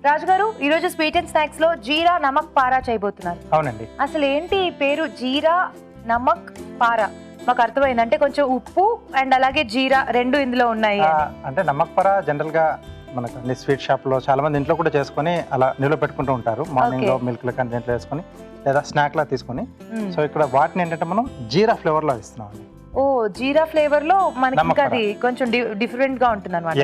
రాజుగారు ఈరోజు sweet and snacks లో జీరా నమక్ పారా చేయబోతున్నారు. అవునండి. అసలు ఏంటి ఈ పేరు జీరా నమక్ పారా? మాకు అర్థమైంది, అంటే కొంచెం ఉప్పు అండ్ అలాగే జీరా రెండు ఇందులో ఉన్నాయి. అంటే నమక్ పారా జనరల్ గా మనకు అన్ని స్వీట్ షాప్ లో చాలా మంది ఇంట్లో కూడా చేసుకొని అలా నిల్వ పెట్టుకుంటూ ఉంటారు. మార్నింగ్ లో మిల్క్ లో కానీ దీంట్లో వేసుకొని లేదా స్నాక్ లా తీసుకొని. సో ఇక్కడ వాటిని ఏంటంటే మనం జీరా ఫ్లేవర్ లో ఇస్తున్నాం అండి. ఓ, జీరా ఫ్లేవర్ లో మనకి ఇంకా అది కొంచెం డిఫరెంట్ గా ఉంటుంది అనమాట.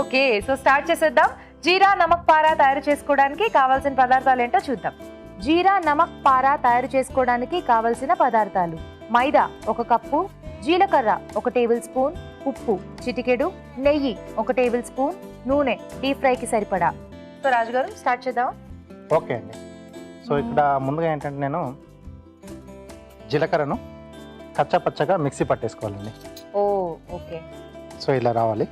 ఓకే, సో స్టార్ట్ చేసేద్దాం. జీరా నమక్ పారా తయారు చేసుకోవడానికి కావాల్సిన పదార్థాలు ఏంటో చూద్దాం. జీరా నమక్ పారా తయారు చేసుకోవడానికి కావలసిన పదార్థాలు: మైదా 1 కప్పు, జీలకర్ర 1 టేబుల్ స్పూన్, ఉప్పు చిటికెడు, నెయ్యి 1 టేబుల్ స్పూన్, నూనె డీప్ ఫ్రైకి సరిపడా. సో రాజుగారు స్టార్ట్ చేద్దాం. ఓకే అండి. సో ఇక్కడ ముందుగా ఏంటంటే నేను జీలకర్రను కచ్చా పచ్చగా మిక్సీ పట్టేసుకోవాలండి. ఓ ఓకే. సో ఇలా రావాలి.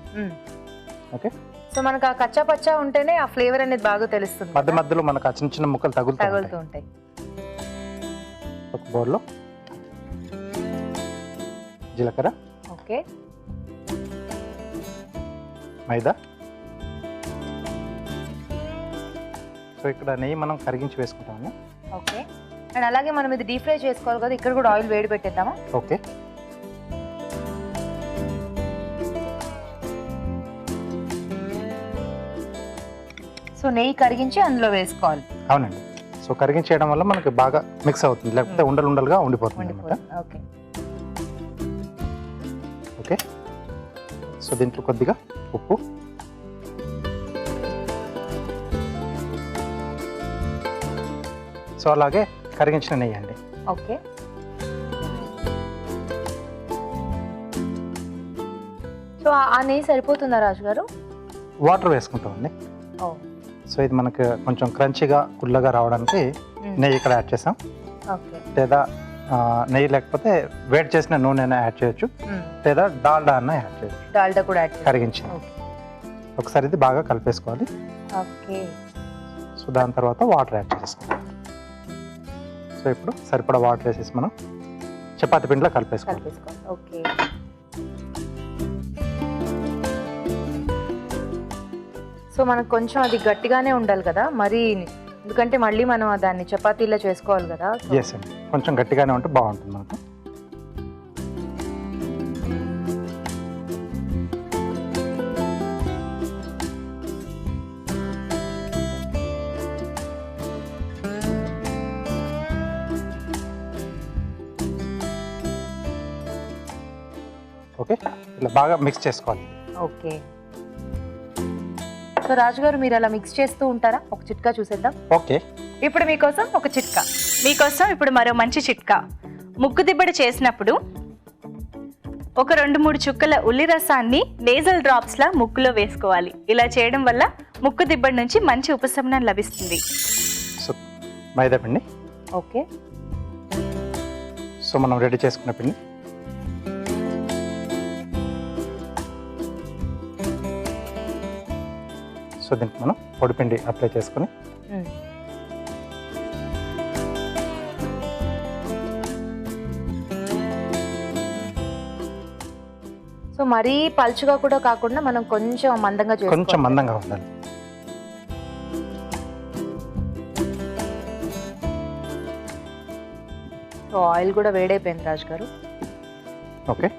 ఓకే. సో మనకు ఆ కచ్చా పచ్చా ఉంటేనే ఆ ఫ్లేవర్ అనేది బాగా తెలుస్తుంది. మధ్య మధ్యలో మనకు చిన్న చిన్న ముక్కలు తగులుతూ ఉంటాయి. ఒక బౌల్లో జీలకర్ర, ఓకే, మైదా, సో ఇక్కడ నెయ్యి మనం కరిగించి వేసుకుంటాము. ఓకే. అండ్ అలాగే మనం ఇది డీప్ ఫ్రై చేసుకోవాలి కదా, ఇక్కడ కూడా ఆయిల్ వేడి పెట్టేద్దామా? ఓకే. సో నెయ్యి కరిగించి అందులో వేసుకోవాలి. అవునండి. సో కరిగించేయడం వల్ల మనకి బాగా మిక్స్ అవుతుంది, లేకపోతే ఉండలు ఉండలుగా ఉండిపోతుంది అన్నమాట. ఓకే. ఓకే. సో దీంట్లో కొద్దిగా ఉప్పు, సో అలాగే కరిగించిన నెయ్యి అండి. ఓకే. సో ఆ నెయ్యి సరిపోతుందా రాజుగారు? వాటర్ వేసుకుంటామండి. సో ఇది మనకు కొంచెం క్రంచీగా గుల్లగా రావడానికి నెయ్యి ఇక్కడ యాడ్ చేసాం. లేదా నెయ్యి లేకపోతే వేడి చేసిన నూనె యాడ్ చేయొచ్చు, లేదా డాల్డా అన్న యాడ్ చేయొచ్చు. డాల్డా కూడా యాడ్ కరిగించి ఒకసారి ఇది బాగా కలిపేసుకోవాలి. ఓకే. సో దాని తర్వాత వాటర్ యాడ్ చేసేసుకోవాలి. సో ఇప్పుడు సరిపడా వాటర్ వేసేసి మనం చపాతీ పిండిలో కలిపేసుకోవాలి. ఓకే. సో మనకు కొంచెం అది గట్టిగానే ఉండాలి కదా మరి, ఎందుకంటే మళ్ళీ మనం దాన్ని చపాతీలో చేసుకోవాలి కదా. ఎస్ అండి, కొంచెం గట్టిగానే ఉంటే బాగుంటుంది మనకు. ఓకే, ఇలా బాగా మిక్స్ చేసుకోవాలి. ఓకే. సో రాజుగారు మీరు అలా మిక్స్ చేస్తూ ఉంటారా? ఒక చిట్కా చూసేద్దాం. ఓకే. ఇప్పుడు మీకోసం ఒక చిట్కా. మీకోసం ఇప్పుడు మరో మంచి చిట్కా. ముక్కు దిబ్బడి చేసినప్పుడు ఒక 2-3 చుక్కల ఉల్లి రసాన్ని నేజల్ డ్రాప్స్ లా ముక్కులో వేసుకోవాలి. ఇలా చేయడం వల్ల ముక్కు దిబ్బడి నుంచి మంచి ఉపశమనం లభిస్తుంది. సో మైదా పిండి. ఓకే. సో మనం రెడీ చేసుకున్న పిండి సో దీనికి మనం పొడిపిండి అప్లై చేసుకొని సో మరీ పలుచుగా కూడా కాకుండా మనం కొంచెం మందంగా చేసుకోవాలి. కొంచెం మందంగా ఉండాలి. సో ఆయిల్ కూడా వేడైపోయింది రాజు గారు. ఓకే.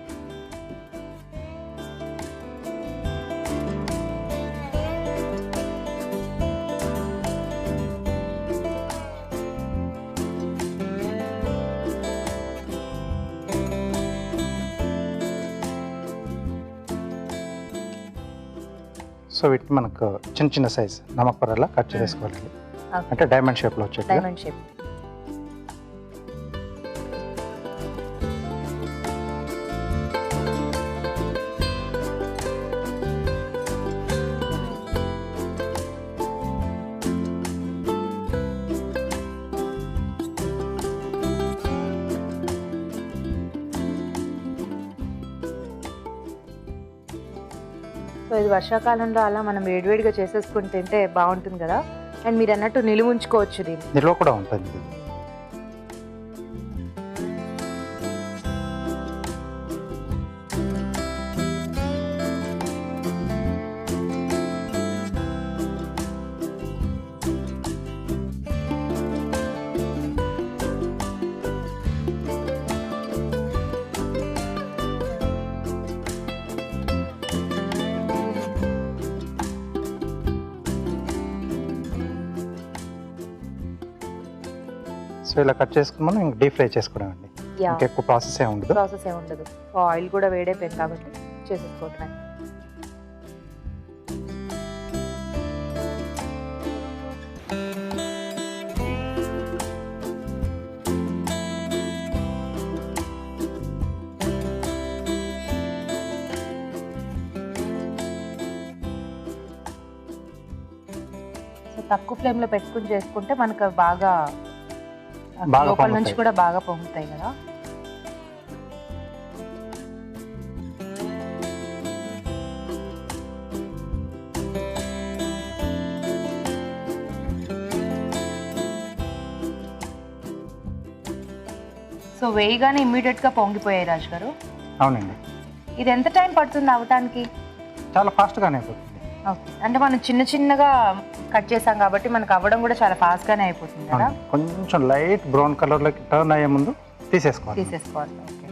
సో వీటిని మనకు చిన్న చిన్న సైజ్ నమక్ పరాలా కట్ చేసుకోవాలి. అంటే డైమండ్ షేప్లో వచ్చేది. Diamond shape. సో ఇది వర్షాకాలంలో అలా మనం వేడివేడిగా చేసేసుకుని తింటే బాగుంటుంది కదా. అండ్ మీరు అన్నట్టు నిలువ ఉంచుకోవచ్చు, దీన్ని నిల్వ కూడా ఉంటుంది. సో ఇలా కట్ చేసుకుని మనం ఇంక డీప్ ఫ్రై చేసుకోవడం అండి. ఇంకా ఎక్కువ ప్రాసెస్ ఏ ఉండదు. ప్రాసెస్ ఏ ఉండదు. ఆయిల్ కూడా వేడైపోయింది కాబట్టి చేసేసుకోవటమే. తక్కువ ఫ్లేమ్ లో పెట్టుకుని చేసుకుంటే మనకు బాగా లోపల నుంచి కూడా బాగా పొంగుతాయి కదా. సో వేయగానే ఇమ్మీడియట్ గా పొంగిపోయాయి రాజు గారు. అవునండి. ఇది ఎంత టైం పడుతుంది అవటానికి? చాలా ఫాస్ట్ గానే అయిపోతుంది. అంటే మనం చిన్న చిన్నగా కట్ చేసాం కాబట్టి మనకు అవ్వడం కూడా చాలా ఫాస్ట్ గానే అయిపోతుంది కదా. కొంచెం లైట్ బ్రౌన్ కలర్ లోకి టర్న్ అయ్యే ముందు తీసేసుకోవాలి. ఓకే.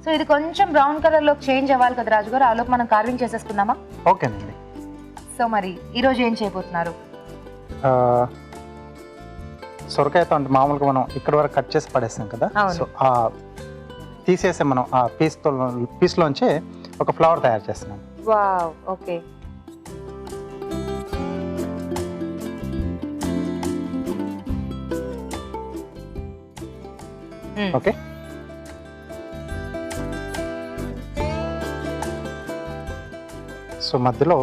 సో ఇది కొంచెం బ్రౌన్ కలర్ లోకి చేంజ్ అవ్వాలి కదా రాజు గారు, ఆలోపు మనం కార్వింగ్ చేసేసుకుందామా? ఓకేనండి. సో మరి ఈ రోజు ఏం చేయబోతున్నారు? సొరకాయతో అంటే మామూలుగా మనం ఇక్కడ వరకు కట్ చేసి పడేస్తాం కదా, సో ఆ తీసేసి మనం ఆ పీస్లోంచి ఒక ఫ్లవర్ తయారు చేస్తున్నాం. Wow, okay. ఓకే. సో మధ్యలో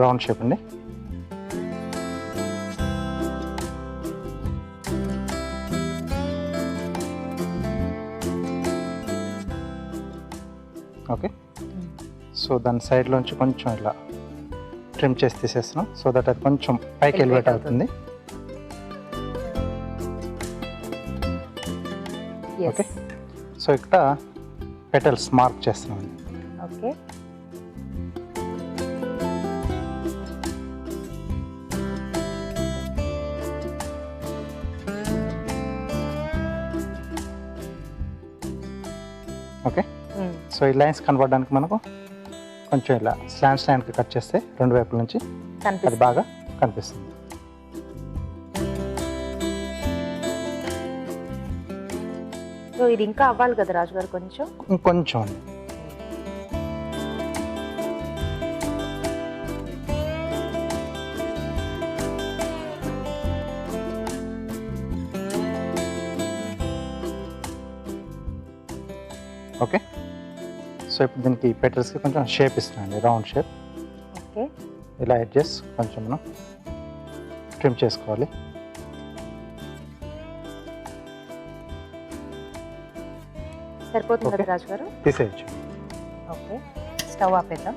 రౌండ్ షేప్ అండి. ఓకే. సో దాని సైడ్లోంచి కొంచెం ఇలా ట్రిమ్ చేసి తీసేస్తున్నాం, సో దట్ అది కొంచెం పైకి ఎలివేట్ అవుతుంది. ఓకే. సో ఇక్కడ పెటల్స్ మార్క్ చేస్తున్నాం. ఓకే. ఓకే. సో ఈ లైన్స్ కనపడడానికి మనకు కొంచెం ఇలా స్లాంట్ కట్ చేస్తే రెండు వైపుల నుంచి అది బాగా కనిపిస్తుంది. సో ఇది ఇంకా అవ్వాలి కదా రాజు గారు, కొంచెం ఇంకొంచెం అండి. ఓకే. సో ఇప్పుడు దీనికి పెటల్స్కి కొంచెం షేప్ ఇస్తున్నాండి, రౌండ్ షేప్. ఓకే. ఇలా అడ్జస్ట్ కొంచెం మనం ట్రిమ్ చేసుకోవాలి. సరిపోతుంది కదా రాజు గారు? తీసేయచ్చు. ఓకే. స్టవ్ ఆపేద్దాం.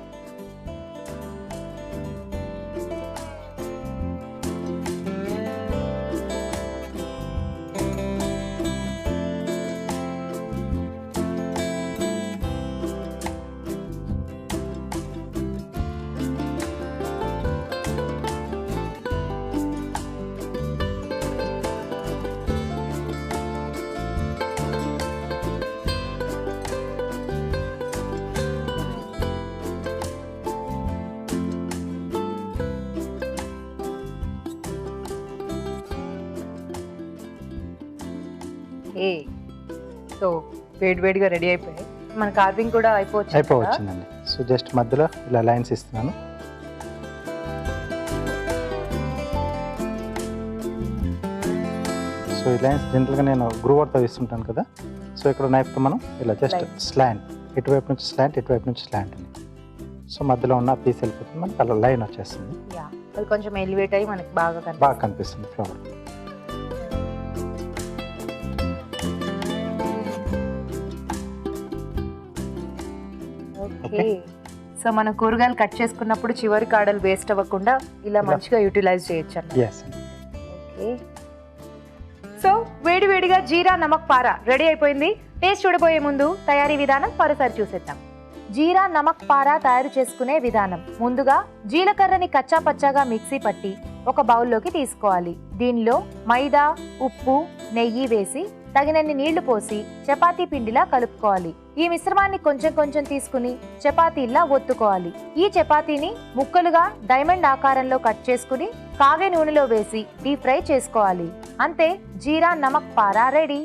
సో వేడివేడిగా రెడీ అయిపోయాయి. మన కార్వింగ్ కూడా అయిపోవచ్చిందండి. సో జస్ట్ మధ్యలో ఇలా లైన్స్ ఇస్తున్నాను. సో ఈ లైన్స్ జనరల్గా నేను గ్రూవర్తో ఇస్తుంటాను కదా, సో ఇక్కడ నైఫ్తో మనం ఇలా జస్ట్ స్లాంట్, ఇటువైపు నుంచి స్లాంట్, ఇటువైపు నుంచి స్లాంట్ అండి. సో మధ్యలో ఉన్న పీస్ వెళ్ళిపోతుంది, మనకి అలా లైన్ వచ్చేస్తుంది. అది కొంచెం ఎలివేట్ అయ్యి మనకి బాగా కనిపిస్తుంది ఫ్లవర్. ఓకే. సో మనం కూరగాయలు కట్ చేసుకున్నప్పుడు చివరి కాడలు వేస్ట్ అవ్వకుండా ఇలా మంచిగా యూటిలైజ్ చేయొచ్చు అన్నమాట. ఓకే. సో వేడివేడిగా జీరా నమక్ పారా రెడీ అయిపోయింది. టేస్ట్ చూడబోయే ముందు తయారీ విధానం మరోసారి చూసేద్దాం. జీరా నమక్ పారా తయారు చేసుకునే విధానం: ముందుగా జీలకర్రని కచ్చా పచ్చాగా మిక్సీ పట్టి ఒక బౌల్లోకి తీసుకోవాలి. దీనిలో మైదా, ఉప్పు, నెయ్యి వేసి తగినన్ని నీళ్లు పోసి చపాతీ పిండిలా కలుపుకోవాలి. ఈ మిశ్రమాన్ని కొంచెం కొంచెం తీసుకుని చపాతీలా ఒత్తుకోవాలి. ఈ చపాతీని ముక్కలుగా డైమండ్ ఆకారంలో కట్ చేసుకుని కాగే నూనెలో వేసి డీప్ ఫ్రై చేసుకోవాలి. అంతే, జీరా నమక్ పారా రెడీ.